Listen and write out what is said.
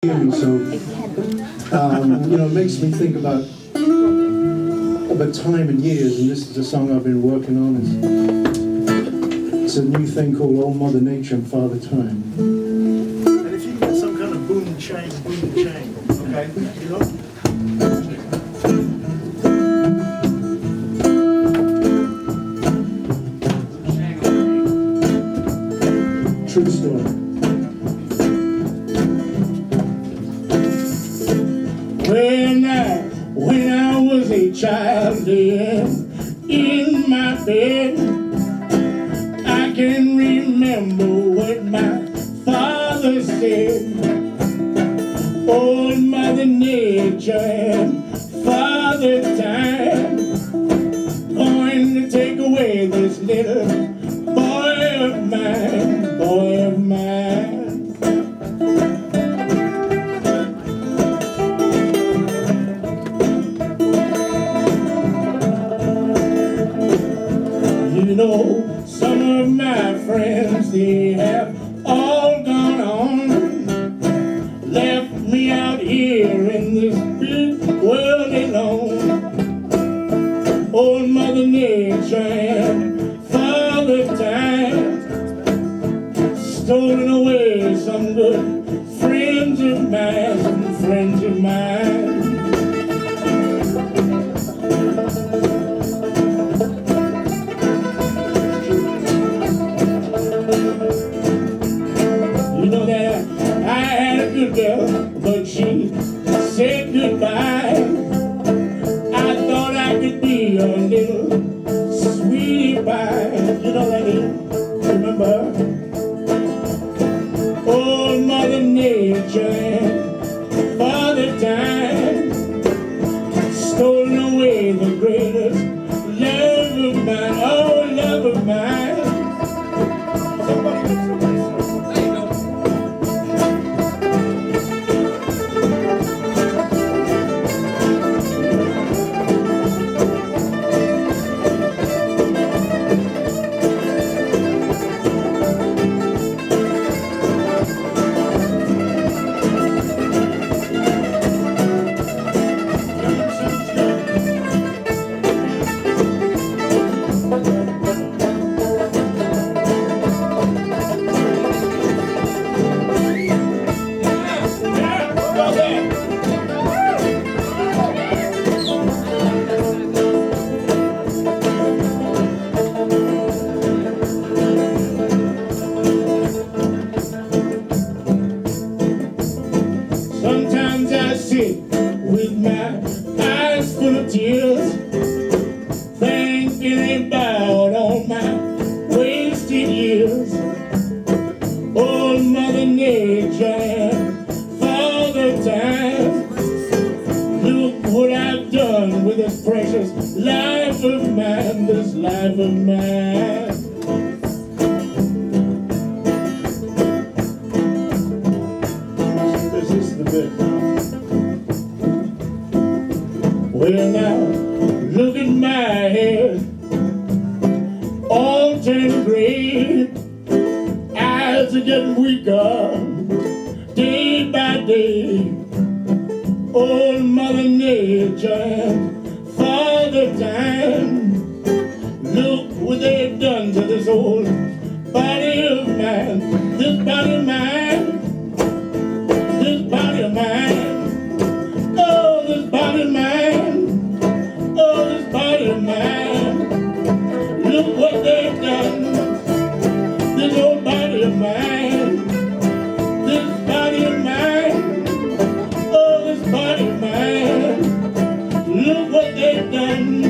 So, it makes me think about time and years, and this is a song I've been working on. It's a new thing called Old Mother Nature and Father Time. And if you can get some kind of boom chain, okay, you know? True story. When I was a child in my bed, I can remember what my father said. Old Mother Nature and Father Time going to take away this little boy of mine, boy of mine. You know, some of my friends, they have all gone on, left me out here in this big world alone. Old Mother Nature and Father Time stolen away some good friends of mine, some friends of mine. You know that I had a good girl, but she said goodbye. I thought I could be a little sweetie pie. You know that is? Remember? Old Mother Nature and Father Time stolen away the greatest love of mine, oh love of mine. Sometimes I sit with my eyes full of tears, thinking about all my wasted years. Old Mother Nature and Father Time, look what I've done with this precious life of mine, this life of mine. This is the bit. Well now, look at my head, all turning gray. Eyes are getting weaker, day by day. Old Mother Nature and Father Time, look what they've done to this old body of mine, this body of mine. This body of mine, oh, this body of mine, oh, this body of mine. Look what they've done, this old body of mine, this body of mine, oh, this body of mine. Look what they've done.